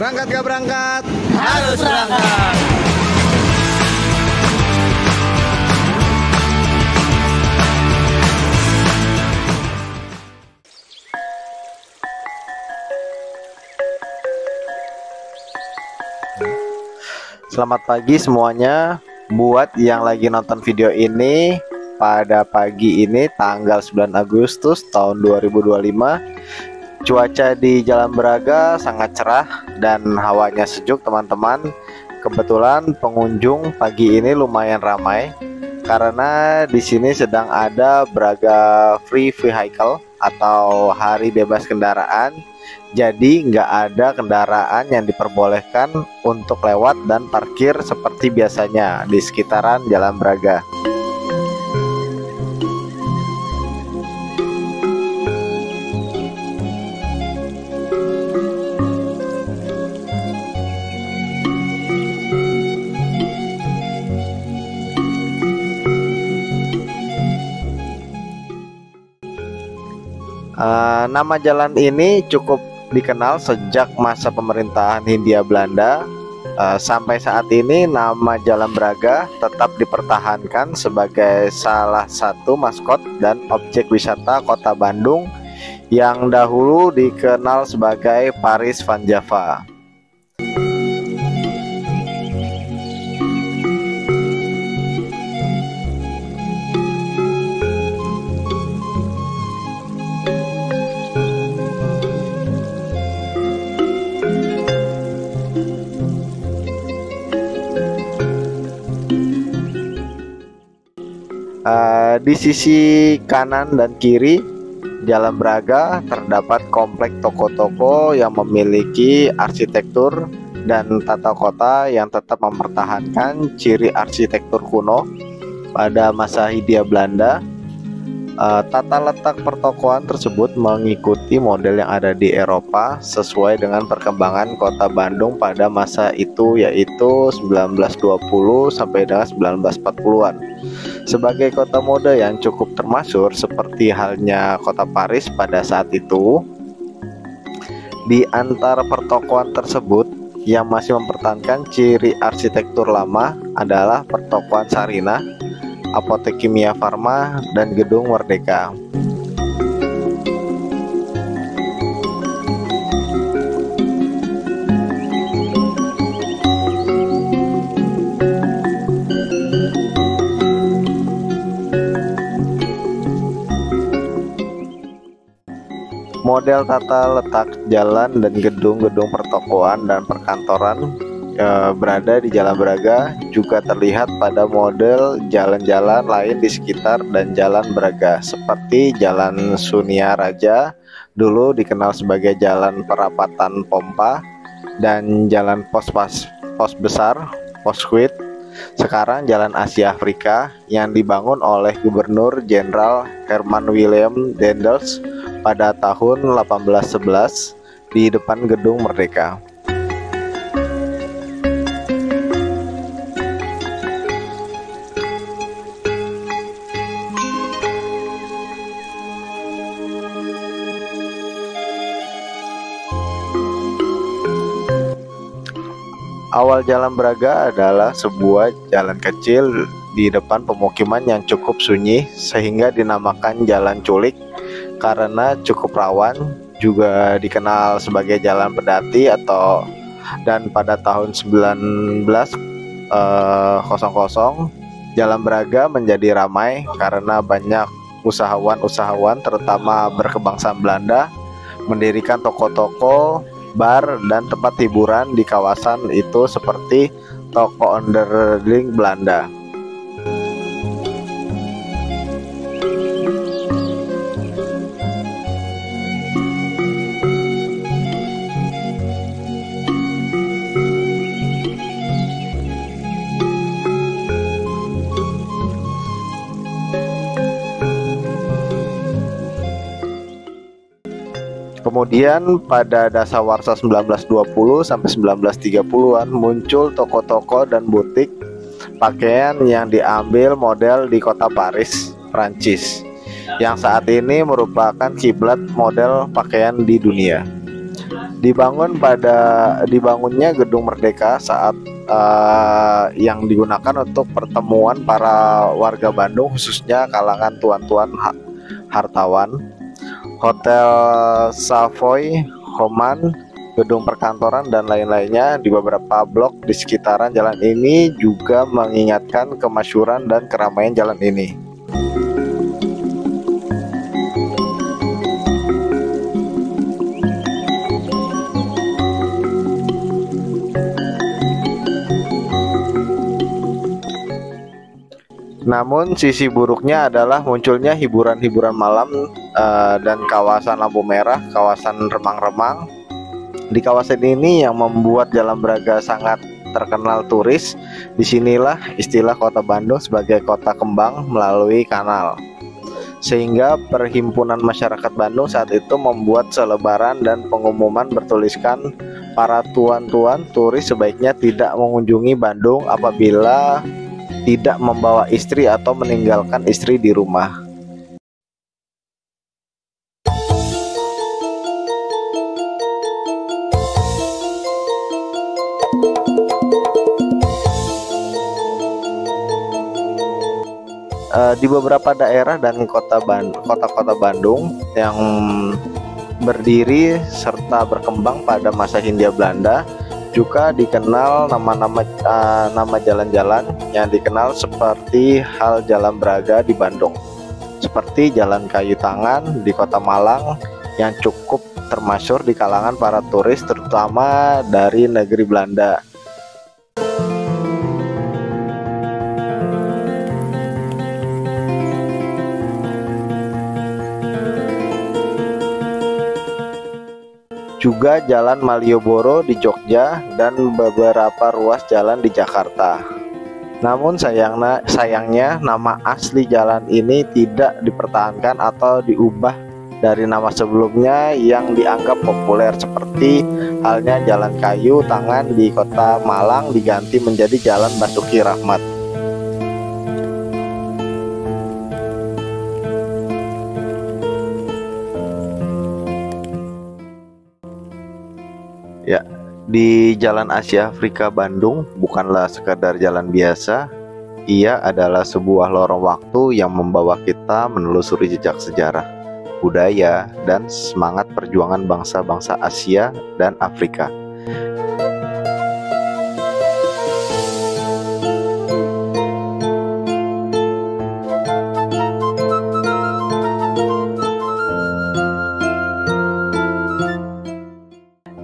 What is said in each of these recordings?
Berangkat gak berangkat? Harus berangkat. Selamat pagi semuanya. Buat yang lagi nonton video ini pada pagi ini tanggal 9 Agustus tahun 2025, cuaca di Jalan Braga sangat cerah dan hawanya sejuk teman-teman. Kebetulan pengunjung pagi ini lumayan ramai karena di sini sedang ada Braga Free Vehicle atau hari bebas kendaraan. Jadi nggak ada kendaraan yang diperbolehkan untuk lewat dan parkir seperti biasanya di sekitaran Jalan Braga. Nama jalan ini cukup dikenal sejak masa pemerintahan Hindia Belanda. Sampai saat ini nama Jalan Braga tetap dipertahankan sebagai salah satu maskot dan objek wisata kota Bandung yang dahulu dikenal sebagai Paris Van Java. Di sisi kanan dan kiri Jalan Braga terdapat komplek toko-toko yang memiliki arsitektur dan tata kota yang tetap mempertahankan ciri arsitektur kuno pada masa Hindia Belanda. Tata letak pertokoan tersebut mengikuti model yang ada di Eropa sesuai dengan perkembangan kota Bandung pada masa itu, yaitu 1920 sampai dengan 1940-an. Sebagai kota mode yang cukup termasyhur seperti halnya kota Paris pada saat itu, di antara pertokoan tersebut yang masih mempertahankan ciri arsitektur lama adalah pertokoan Sarinah, Apotek Kimia Farma, dan Gedung Merdeka. Model tata letak jalan dan gedung-gedung pertokoan dan perkantoran berada di Jalan Braga juga terlihat pada model jalan-jalan lain di sekitar dan Jalan Braga, seperti Jalan Sunia Raja, dulu dikenal sebagai Jalan Perapatan Pompa, dan Jalan Pos Besar, Pos Squid, sekarang Jalan Asia Afrika yang dibangun oleh Gubernur Jenderal Herman Willem Daendels pada tahun 1811 di depan Gedung Merdeka. Awal Jalan Braga adalah sebuah jalan kecil di depan pemukiman yang cukup sunyi sehingga dinamakan Jalan Culik karena cukup rawan, juga dikenal sebagai jalan pedati dan pada tahun 1900 Jalan Braga menjadi ramai karena banyak usahawan-usahawan terutama berkebangsaan Belanda mendirikan toko-toko, bar, dan tempat hiburan di kawasan itu seperti toko onderling Belanda. Kemudian pada dasawarsa 1920 sampai 1930-an muncul toko-toko dan butik pakaian yang diambil model di kota Paris, Prancis, yang saat ini merupakan kiblat model pakaian di dunia. Dibangunnya Gedung Merdeka saat yang digunakan untuk pertemuan para warga Bandung, khususnya kalangan tuan-tuan hartawan. Hotel Savoy, Homan, gedung perkantoran dan lain-lainnya di beberapa blok di sekitaran jalan ini juga mengingatkan kemasyhuran dan keramaian jalan ini. Namun sisi buruknya adalah munculnya hiburan-hiburan malam dan kawasan lampu merah, kawasan remang-remang. Di kawasan ini yang membuat Jalan Braga sangat terkenal turis. Disinilah istilah Kota Bandung sebagai kota kembang melalui kanal. Sehingga Perhimpunan Masyarakat Bandung saat itu membuat selebaran dan pengumuman bertuliskan para tuan-tuan turis sebaiknya tidak mengunjungi Bandung apabila tidak membawa istri atau meninggalkan istri di rumah. Di beberapa daerah dan kota-kota Bandung yang berdiri serta berkembang pada masa Hindia Belanda juga dikenal nama jalan-jalan yang dikenal seperti hal Jalan Braga di Bandung, seperti Jalan Kayu Tangan di Kota Malang yang cukup termasyhur di kalangan para turis terutama dari negeri Belanda. Juga Jalan Malioboro di Jogja dan beberapa ruas jalan di Jakarta. Namun sayangnya nama asli jalan ini tidak dipertahankan atau diubah dari nama sebelumnya yang dianggap populer, seperti halnya Jalan Kayu Tangan di Kota Malang diganti menjadi Jalan Basuki Rahmat. Ya, di Jalan Asia Afrika Bandung bukanlah sekadar jalan biasa. Ia adalah sebuah lorong waktu yang membawa kita menelusuri jejak sejarah, budaya, dan semangat perjuangan bangsa-bangsa Asia dan Afrika.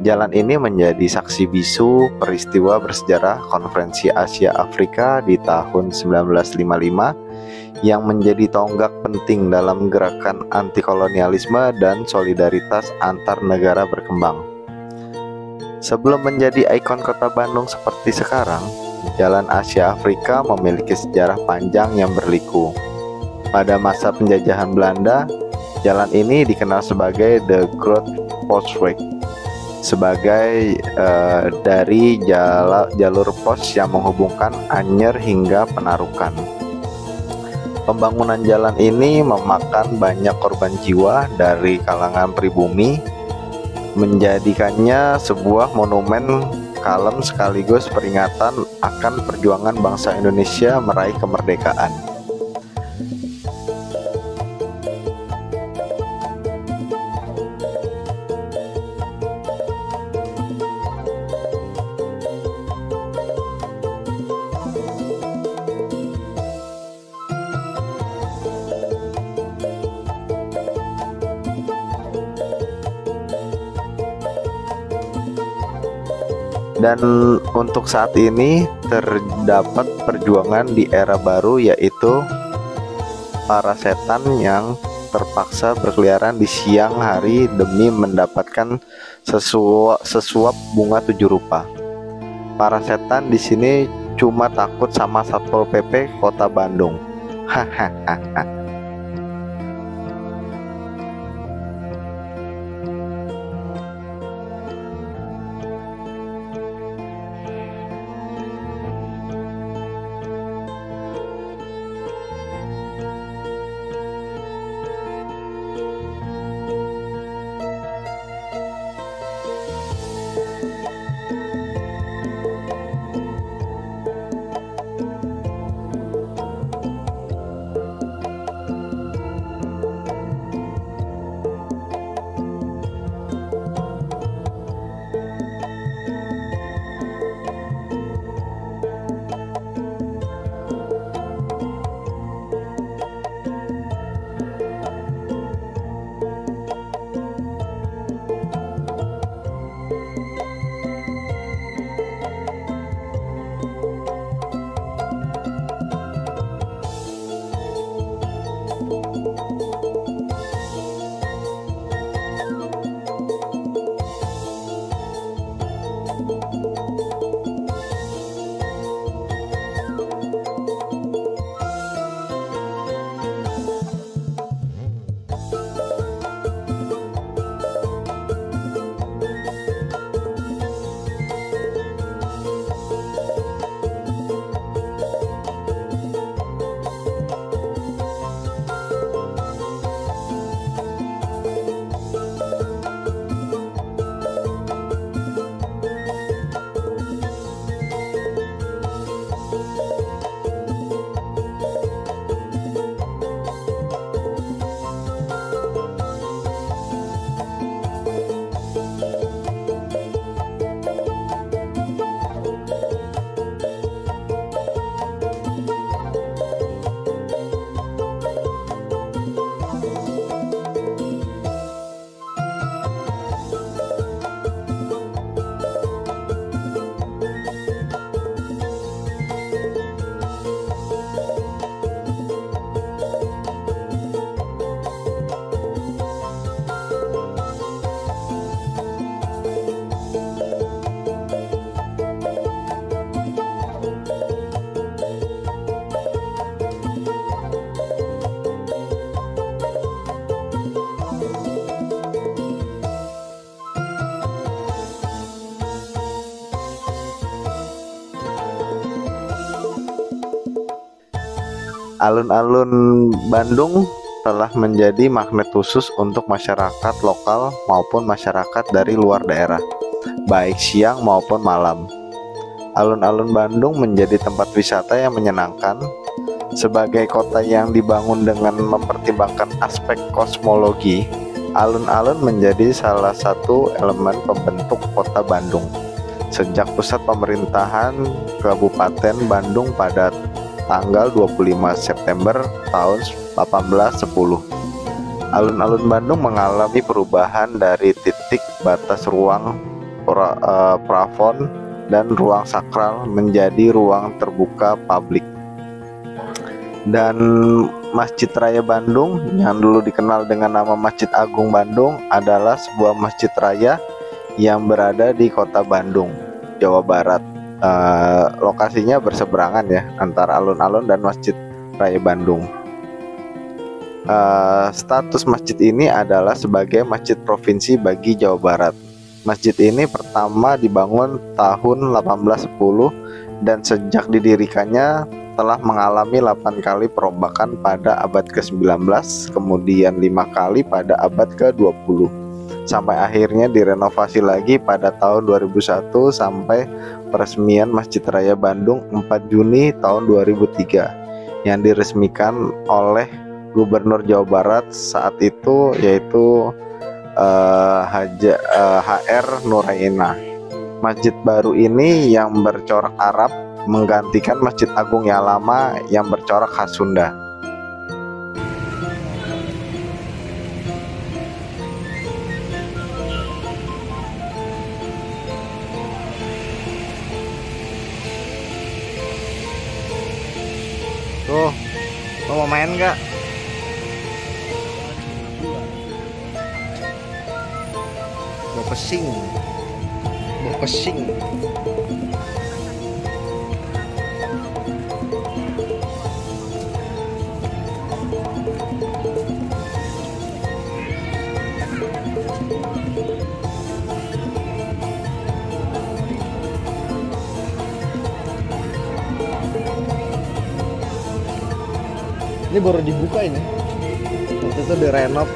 Jalan ini menjadi saksi bisu peristiwa bersejarah Konferensi Asia Afrika di tahun 1955 yang menjadi tonggak penting dalam gerakan anti-kolonialisme dan solidaritas antar negara berkembang. Sebelum menjadi ikon kota Bandung seperti sekarang, Jalan Asia Afrika memiliki sejarah panjang yang berliku. Pada masa penjajahan Belanda, jalan ini dikenal sebagai The Groot Postweg, sebagai dari jalur pos yang menghubungkan Anyer hingga Penarukan. Pembangunan jalan ini memakan banyak korban jiwa dari kalangan pribumi, menjadikannya sebuah monumen kalem sekaligus peringatan akan perjuangan bangsa Indonesia meraih kemerdekaan. Dan untuk saat ini terdapat perjuangan di era baru, yaitu para setan yang terpaksa berkeliaran di siang hari demi mendapatkan sesuap bunga 7 rupa. Para setan di sini cuma takut sama Satpol PP Kota Bandung. Hahaha. Alun-alun Bandung telah menjadi magnet khusus untuk masyarakat lokal maupun masyarakat dari luar daerah, baik siang maupun malam. Alun-alun Bandung menjadi tempat wisata yang menyenangkan. Sebagai kota yang dibangun dengan mempertimbangkan aspek kosmologi, alun-alun menjadi salah satu elemen pembentuk kota Bandung. Sejak pusat pemerintahan Kabupaten Bandung pada tanggal 25 September tahun 1810. Alun-alun Bandung mengalami perubahan dari titik batas ruang plafon dan ruang sakral menjadi ruang terbuka publik. Dan Masjid Raya Bandung yang dulu dikenal dengan nama Masjid Agung Bandung adalah sebuah masjid raya yang berada di kota Bandung, Jawa Barat. Lokasinya berseberangan ya antara alun-alun dan Masjid Raya Bandung. Status masjid ini adalah sebagai masjid provinsi bagi Jawa Barat. Masjid ini pertama dibangun tahun 1810 dan sejak didirikannya telah mengalami 8 kali perombakan pada abad ke-19, kemudian 5 kali pada abad ke-20, sampai akhirnya direnovasi lagi pada tahun 2001 sampai peresmian Masjid Raya Bandung 4 Juni tahun 2003 yang diresmikan oleh Gubernur Jawa Barat saat itu, yaitu HR Nuraina. Masjid baru ini yang bercorak Arab menggantikan Masjid Agung yang lama yang bercorak khas Sunda. Tuh, lo mau main nggak? Bawa pesing. Ini baru dibuka ini. Waktu itu direnov.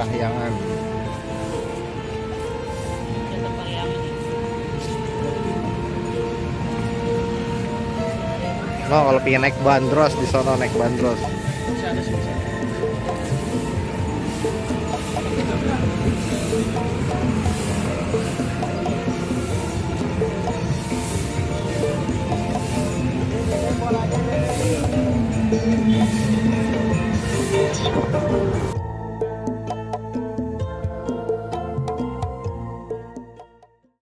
Parahyangan. No, kalau pengen naik bandros di sono naik bandros. Bisa ada sih.